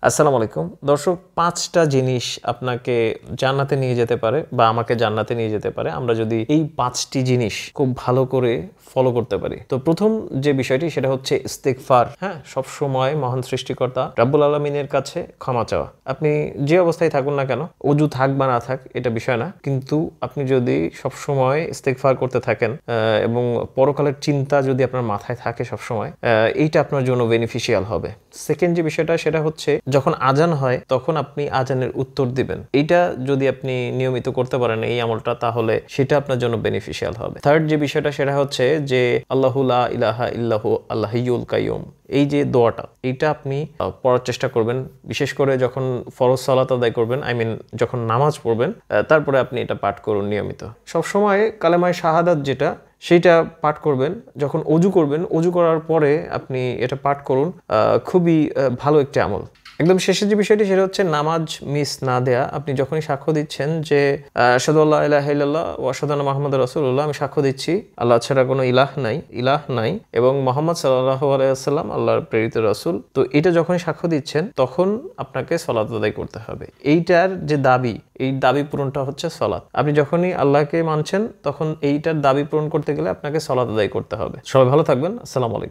আসসালামু আলাইকুম দর্শক, 5টা জিনিস আপনাকে জান্নাতে নিয়ে যেতে পারে বা আমাকে জান্নাতে নিয়ে যেতে পারে আমরা যদি এই 5টি জিনিস খুব ভালো করে ফলো করতে পারি। তো প্রথম যে বিষয়টি সেটা হচ্ছে ইস্তিগফার। হ্যাঁ, সব সময় মহান সৃষ্টিকর্তা রাব্বুল আলামিনের কাছে ক্ষমা চাওয়া। আপনি যে অবস্থায় থাকুন না কেন, ওযু থাক বা না থাক এটা বিষয় না, কিন্তু আপনি যদি সব সময় ইস্তিগফার করতে থাকেন এবং পরকালের চিন্তা যদি আপনার মাথায় থাকে সব সময়, এইটা আপনার জন্য বেনিফিশিয়াল হবে। সেকেন্ড যে বিষয়টা সেটা হচ্ছে যখন আজান হয় তখন আপনি আজানের উত্তর দিবেন। এইটা যদি আপনি নিয়মিত করতে পারেন এই আমলটা, তাহলে সেটা আপনার জন্য বেনিফিশিয়াল হবে। থার্ড যে বিষয়টা সেটা হচ্ছে যে আল্লাহু লা ইলাহা ইল্লাহু আল হাইয়ুল কাইয়ুম, এই যে দোয়াটা এইটা আপনি পড়ার চেষ্টা করবেন, বিশেষ করে যখন ফরজ সালাত আদায় করবেন, যখন নামাজ পড়বেন, তারপরে আপনি এটা পাঠ করুন নিয়মিত। সবসময় কালেমায়ে শাহাদাত যেটা সেইটা পাঠ করবেন। যখন অজু করবেন, অজু করার পরে আপনি এটা পাঠ করুন। খুবই ভালো একটি আমল। একদম শেষের যে বিষয়টি সেটা হচ্ছে নামাজ মিস না দেয়া। আপনি যখনই সাক্ষ্য দিচ্ছেন যে আশহাদু আল্লা ইলাহা ইল্লাল্লাহ ওয়া আশহাদু আন্না মুহাম্মাদুর রাসূলুল্লাহ, আমি সাক্ষ্য দিচ্ছি আল্লাহ ছাড়া কোনো ইলাহ নাই এবং মুহাম্মদ সাল্লাল্লাহু আলাইহি ওয়াসাল্লাম আল্লাহর প্রেরিত রাসূল। তো এটা যখনই সাক্ষ্য দিচ্ছেন তখন আপনাকে সালাত আদায় করতে হবে। এইটার যে দাবি, এই দাবি পূরণটা হচ্ছে সালাত। আপনি যখনই আল্লাহকে মানছেন তখন এইটার দাবি পূরণ করতে গেলে আপনাকে সালাত আদায় করতে হবে। সবাই ভালো থাকবেন। আসসালামু আলাইকুম।